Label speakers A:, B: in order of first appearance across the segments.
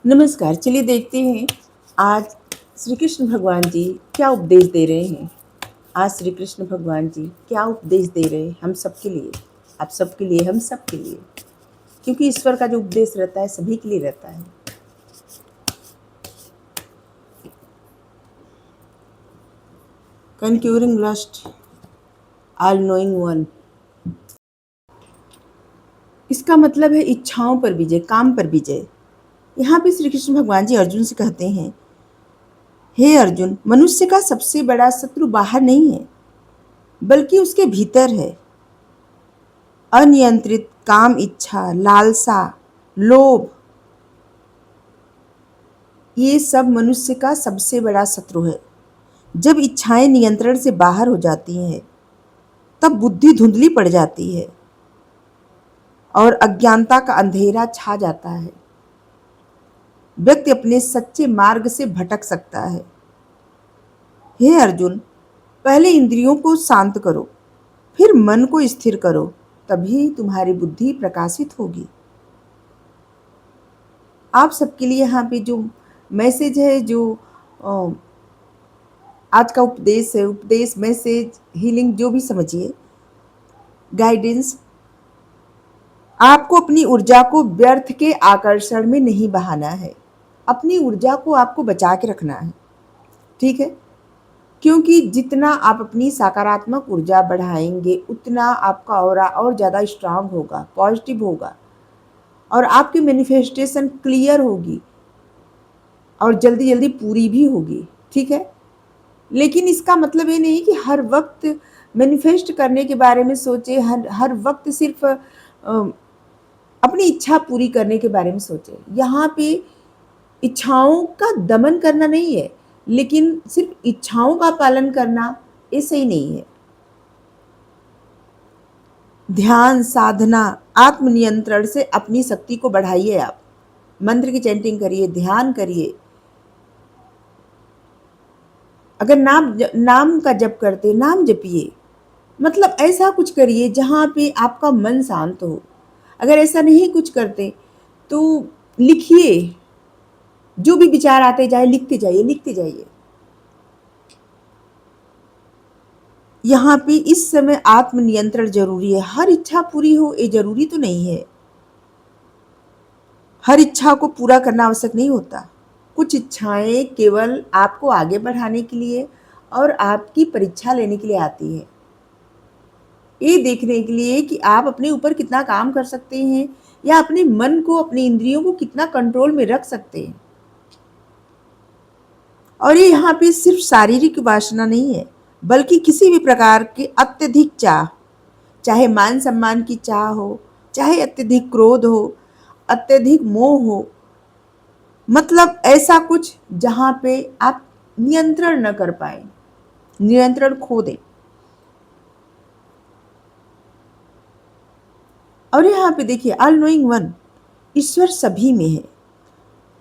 A: नमस्कार। चलिए देखते हैं आज श्री कृष्ण भगवान जी क्या उपदेश दे रहे हैं। आज श्री कृष्ण भगवान जी क्या उपदेश दे रहे हैं हम सबके लिए, आप सबके लिए, हम सबके लिए, क्योंकि ईश्वर का जो उपदेश रहता है सभी के लिए रहता है। Conquering lust, all knowing one. इसका मतलब है इच्छाओं पर विजय, काम पर विजय। यहाँ पे श्री कृष्ण भगवान जी अर्जुन से कहते हैं, हे अर्जुन, मनुष्य का सबसे बड़ा शत्रु बाहर नहीं है बल्कि उसके भीतर है। अनियंत्रित काम, इच्छा, लालसा, लोभ, ये सब मनुष्य का सबसे बड़ा शत्रु है। जब इच्छाएं नियंत्रण से बाहर हो जाती हैं तब बुद्धि धुंधली पड़ जाती है और अज्ञानता का अंधेरा छा जाता है। व्यक्ति अपने सच्चे मार्ग से भटक सकता है। हे अर्जुन, पहले इंद्रियों को शांत करो, फिर मन को स्थिर करो, तभी तुम्हारी बुद्धि प्रकाशित होगी। आप सबके लिए यहाँ पे जो मैसेज है, जो आज का उपदेश है, उपदेश, मैसेज, हीलिंग, जो भी समझिए, गाइडेंस, आपको अपनी ऊर्जा को व्यर्थ के आकर्षण में नहीं बहाना है। अपनी ऊर्जा को आपको बचा के रखना है, ठीक है? क्योंकि जितना आप अपनी सकारात्मक ऊर्जा बढ़ाएंगे उतना आपका ऑरा और ज़्यादा स्ट्रांग होगा, पॉजिटिव होगा और आपकी मैनिफेस्टेशन क्लियर होगी और जल्दी जल्दी पूरी भी होगी, ठीक है? लेकिन इसका मतलब ये नहीं कि हर वक्त मैनिफेस्ट करने के बारे में सोचे, हर वक्त सिर्फ अपनी इच्छा पूरी करने के बारे में सोचे। यहाँ पे इच्छाओं का दमन करना नहीं है, लेकिन सिर्फ इच्छाओं का पालन करना ये सही नहीं है। ध्यान, साधना, आत्मनियंत्रण से अपनी शक्ति को बढ़ाइए। आप मंत्र की चैंटिंग करिए, ध्यान करिए। अगर नाम का जप करते, नाम जपिए, मतलब ऐसा कुछ करिए जहाँ पे आपका मन शांत हो। अगर ऐसा नहीं कुछ करते तो लिखिए, जो भी विचार आते जाए लिखते जाइए, लिखते जाइए। यहाँ पे इस समय आत्मनियंत्रण जरूरी है। हर इच्छा पूरी हो ये जरूरी तो नहीं है। हर इच्छा को पूरा करना आवश्यक नहीं होता। कुछ इच्छाएं केवल आपको आगे बढ़ाने के लिए और आपकी परीक्षा लेने के लिए आती है, ये देखने के लिए कि आप अपने ऊपर कितना काम कर सकते हैं या अपने मन को, अपने इंद्रियों को कितना कंट्रोल में रख सकते हैं। और ये यहाँ पे सिर्फ शारीरिक वासना नहीं है, बल्कि किसी भी प्रकार के अत्यधिक चाह, चाहे मान सम्मान की चाह हो, चाहे अत्यधिक क्रोध हो, अत्यधिक मोह हो, मतलब ऐसा कुछ जहाँ पे आप नियंत्रण न कर पाए, नियंत्रण खो दें। और यहाँ पे देखिए, ऑल नोइंग वन, ईश्वर सभी में है।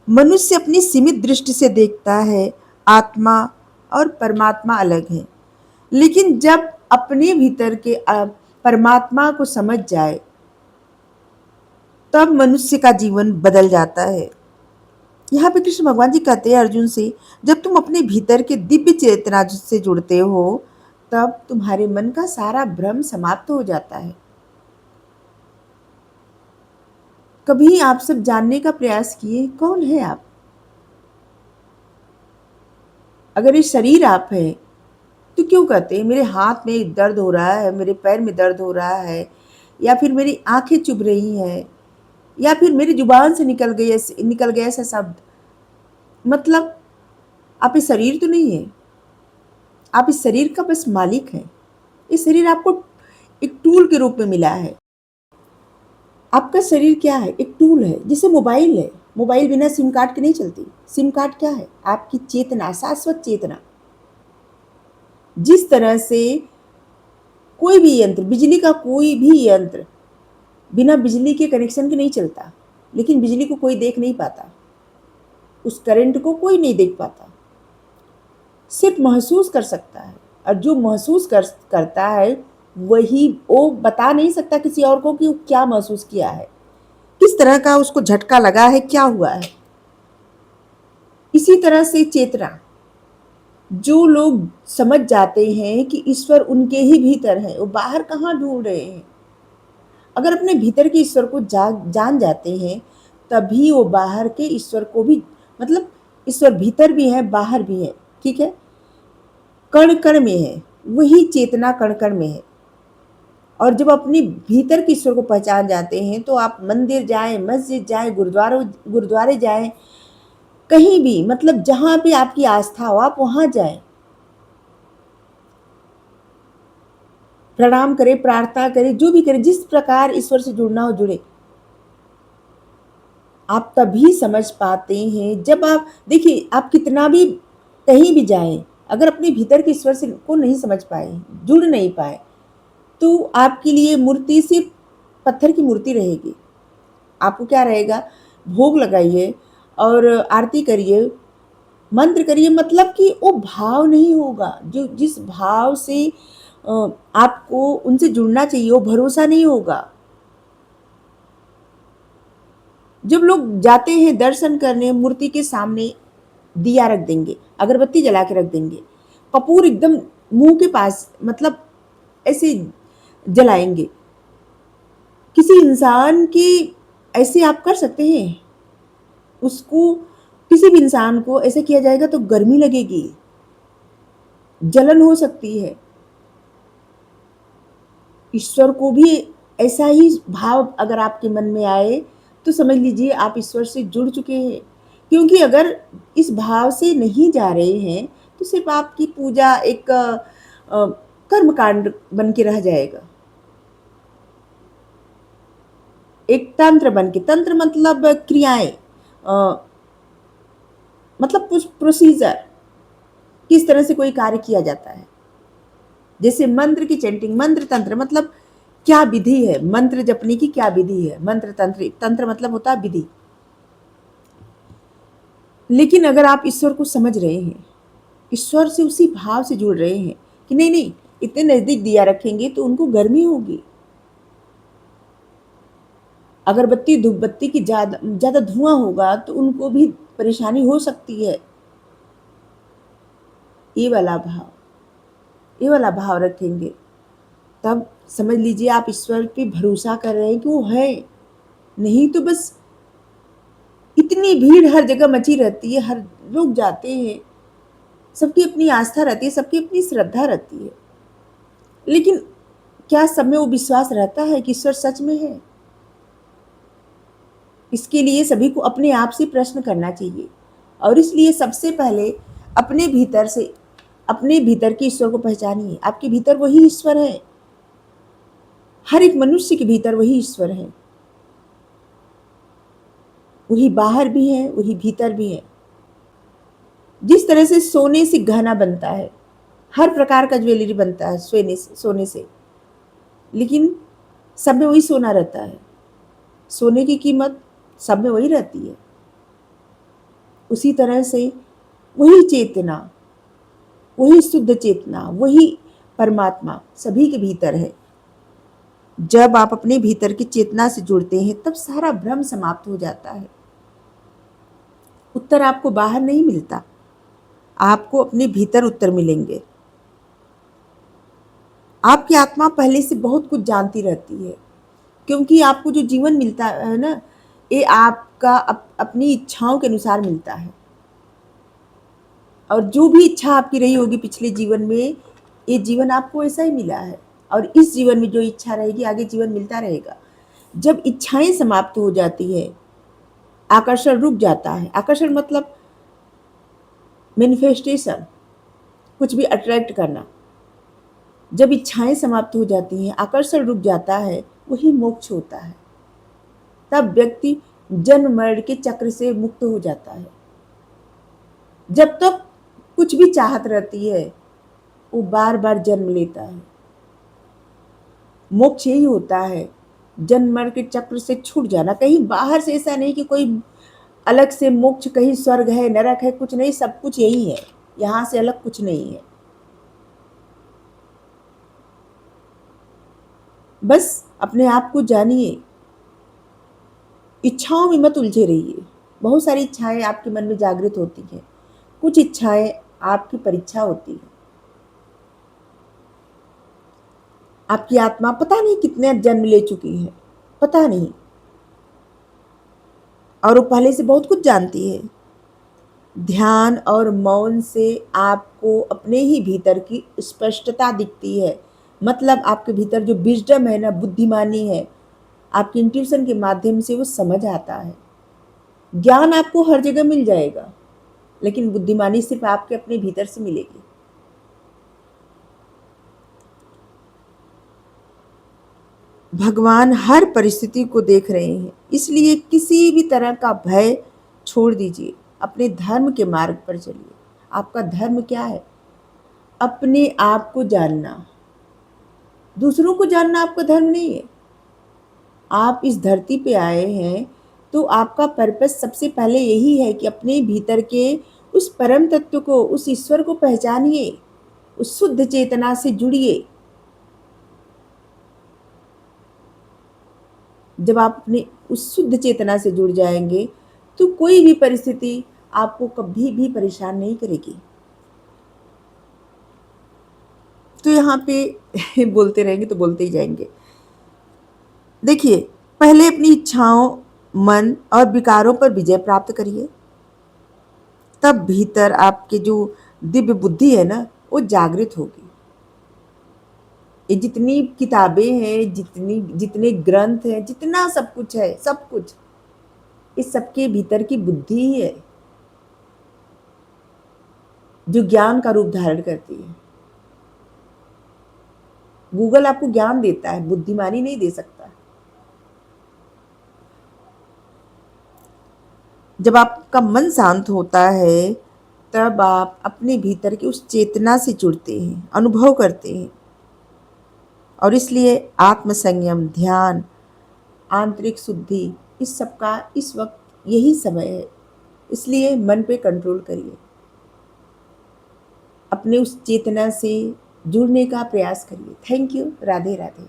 A: मनुष्य अपनी सीमित दृष्टि से देखता है, आत्मा और परमात्मा अलग है। लेकिन जब अपने भीतर के परमात्मा को समझ जाए तब मनुष्य का जीवन बदल जाता है। यहाँ पे कृष्ण भगवान जी कहते हैं अर्जुन से, जब तुम अपने भीतर के दिव्य चेतना से जुड़ते हो तब तुम्हारे मन का सारा भ्रम समाप्त हो जाता है। कभी आप सब जानने का प्रयास किए, कौन है आप? अगर ये शरीर आप है तो क्यों कहते हैं मेरे हाथ में दर्द हो रहा है, मेरे पैर में दर्द हो रहा है, या फिर मेरी आंखें चुभ रही हैं, या फिर मेरी जुबान से निकल गया ऐसा शब्द? मतलब आप इस शरीर तो नहीं है, आप इस शरीर का बस मालिक हैं। इस शरीर आपको एक टूल के रूप में मिला है। आपका शरीर क्या है? एक टूल है, जैसे मोबाइल है। मोबाइल बिना सिम कार्ड के नहीं चलती। सिम कार्ड क्या है? आपकी चेतना, शाश्वत चेतना। जिस तरह से कोई भी यंत्र, बिजली का कोई भी यंत्र बिना बिजली के कनेक्शन के नहीं चलता, लेकिन बिजली को कोई देख नहीं पाता, उस करंट को कोई नहीं देख पाता, सिर्फ महसूस कर सकता है। और जो महसूस करता है वही, वो बता नहीं सकता किसी और को कि वो क्या महसूस किया है, किस तरह का उसको झटका लगा है, क्या हुआ है। इसी तरह से चेतना, जो लोग समझ जाते हैं कि ईश्वर उनके ही भीतर है, वो बाहर कहाँ ढूंढ रहे हैं। अगर अपने भीतर के ईश्वर को जान जाते हैं, तभी वो बाहर के ईश्वर को भी, मतलब ईश्वर भीतर भी है बाहर भी है, ठीक है, कण कण में है, वही चेतना कण कण में है। और जब अपने भीतर के ईश्वर को पहचान जाते हैं, तो आप मंदिर जाएं, मस्जिद जाएं, गुरुद्वारे जाएं, कहीं भी, मतलब जहां भी आपकी आस्था हो आप वहां जाएं, प्रणाम करें, प्रार्थना करें, जो भी करें, जिस प्रकार ईश्वर से जुड़ना हो जुड़े। आप तभी समझ पाते हैं जब आप देखिए, आप कितना भी कहीं भी जाएं, अगर अपने भीतर के ईश्वर से को नहीं समझ पाए, जुड़ नहीं पाए, तो आपके लिए मूर्ति सिर्फ पत्थर की मूर्ति रहेगी। आपको क्या रहेगा, भोग लगाइए और आरती करिए, मंत्र करिए, मतलब कि वो भाव नहीं होगा, जो जिस भाव से आपको उनसे जुड़ना चाहिए, वो भरोसा नहीं होगा। जब लोग जाते हैं दर्शन करने, मूर्ति के सामने दिया रख देंगे, अगरबत्ती जला के रख देंगे, कपूर एकदम मुंह के पास, मतलब ऐसे जलाएंगे। किसी इंसान की ऐसे आप कर सकते हैं, उसको, किसी भी इंसान को ऐसे किया जाएगा तो गर्मी लगेगी, जलन हो सकती है। ईश्वर को भी ऐसा ही भाव अगर आपके मन में आए, तो समझ लीजिए आप ईश्वर से जुड़ चुके हैं। क्योंकि अगर इस भाव से नहीं जा रहे हैं, तो सिर्फ आपकी पूजा एक कर्म कांड बन के रह जाएगा, एक तंत्र बन के। तंत्र मतलब क्रियाएं, मतलब कुछ प्रोसीजर, किस तरह से कोई कार्य किया जाता है। जैसे मंत्र की चैंटिंग, मंत्र तंत्र मतलब क्या विधि है, मंत्र जपने की क्या विधि है, मंत्र तंत्र, तंत्र मतलब होता है विधि। लेकिन अगर आप ईश्वर को समझ रहे हैं, ईश्वर से उसी भाव से जुड़ रहे हैं कि नहीं नहीं, इतने नजदीक दिया रखेंगे तो उनको गर्मी होगी, अगरबत्ती धूप बत्ती की ज्यादा धुआं होगा तो उनको भी परेशानी हो सकती है। ये वाला भाव, ये वाला भाव रखेंगे, तब समझ लीजिए आप ईश्वर पे भरोसा कर रहे हैं कि वो है। नहीं तो बस इतनी भीड़ हर जगह मची रहती है, हर लोग जाते हैं, सबकी अपनी आस्था रहती है, सबकी अपनी श्रद्धा रहती है, लेकिन क्या सब में वो विश्वास रहता है कि ईश्वर सच में है? इसके लिए सभी को अपने आप से प्रश्न करना चाहिए। और इसलिए सबसे पहले अपने भीतर से, अपने भीतर के ईश्वर को पहचानिए। आपके भीतर वही ईश्वर है, हर एक मनुष्य के भीतर वही ईश्वर है, वही बाहर भी है, वही भीतर भी है। जिस तरह से सोने से गहना बनता है, हर प्रकार का ज्वेलरी बनता है सोने से, लेकिन सब में वही सोना रहता है, सोने की कीमत सब में वही रहती है। उसी तरह से वही चेतना, वही शुद्ध चेतना, वही परमात्मा सभी के भीतर है। जब आप अपने भीतर की चेतना से जुड़ते हैं, तब सारा भ्रम समाप्त हो जाता है। उत्तर आपको बाहर नहीं मिलता, आपको अपने भीतर उत्तर मिलेंगे। आपकी आत्मा पहले से बहुत कुछ जानती रहती है, क्योंकि आपको जो जीवन मिलता है ना, ये आपका अपनी इच्छाओं के अनुसार मिलता है। और जो भी इच्छा आपकी रही होगी पिछले जीवन में, ये जीवन आपको ऐसा ही मिला है, और इस जीवन में जो इच्छा रहेगी आगे जीवन मिलता रहेगा। जब इच्छाएं समाप्त हो जाती है, आकर्षण रुक जाता है। आकर्षण मतलब मैनिफेस्टेशन, कुछ भी अट्रैक्ट करना। जब इच्छाएं समाप्त हो जाती हैं, आकर्षण रुक जाता है, वही मोक्ष होता है। तब व्यक्ति जन्म मरण के चक्र से मुक्त हो जाता है। जब तक कुछ भी चाहत रहती है, वो बार बार जन्म लेता है। मोक्ष यही होता है, जन्म मरण के चक्र से छूट जाना। कहीं बाहर से, ऐसा नहीं कि कोई अलग से मोक्ष, कहीं स्वर्ग है नरक है, कुछ नहीं, सब कुछ यही है, यहां से अलग कुछ नहीं है। बस अपने आप को जानिए, इच्छाओं में मत उलझे रहिए। बहुत सारी इच्छाएं आपके मन में जागृत होती हैं, कुछ इच्छाएं आपकी परीक्षा होती है। आपकी आत्मा पता नहीं कितने जन्म ले चुकी है, पता नहीं, और वो पहले से बहुत कुछ जानती है। ध्यान और मौन से आपको अपने ही भीतर की स्पष्टता दिखती है। मतलब आपके भीतर जो विजडम है ना, बुद्धिमानी है, आपकी इंट्यूशन के माध्यम से वो समझ आता है। ज्ञान आपको हर जगह मिल जाएगा, लेकिन बुद्धिमानी सिर्फ आपके अपने भीतर से मिलेगी। भगवान हर परिस्थिति को देख रहे हैं, इसलिए किसी भी तरह का भय छोड़ दीजिए, अपने धर्म के मार्ग पर चलिए। आपका धर्म क्या है? अपने आप को जानना। दूसरों को जानना आपका धर्म नहीं है। आप इस धरती पे आए हैं तो आपका पर्पस सबसे पहले यही है कि अपने भीतर के उस परम तत्व को, उस ईश्वर को पहचानिए, उस शुद्ध चेतना से जुड़िए। जब आप अपने उस शुद्ध चेतना से जुड़ जाएंगे तो कोई भी परिस्थिति आपको कभी भी परेशान नहीं करेगी। तो यहाँ पे बोलते रहेंगे तो बोलते ही जाएंगे। देखिए, पहले अपनी इच्छाओं, मन और विकारों पर विजय प्राप्त करिए, तब भीतर आपके जो दिव्य बुद्धि है ना, वो जागृत होगी। ये जितनी किताबें हैं, जितने ग्रंथ हैं, जितना सब कुछ है, सब कुछ इस सबके भीतर की बुद्धि ही है जो ज्ञान का रूप धारण करती है। गूगल आपको ज्ञान देता है, बुद्धिमानी नहीं दे सकता। जब आपका मन शांत होता है तब आप अपने भीतर की उस चेतना से जुड़ते हैं, अनुभव करते हैं, और इसलिए आत्मसंयम, ध्यान, आंतरिक शुद्धि, इस सब का इस वक्त यही समय है। इसलिए मन पे कंट्रोल करिए, अपने उस चेतना से जुड़ने का प्रयास करिए। Thank you. राधे राधे।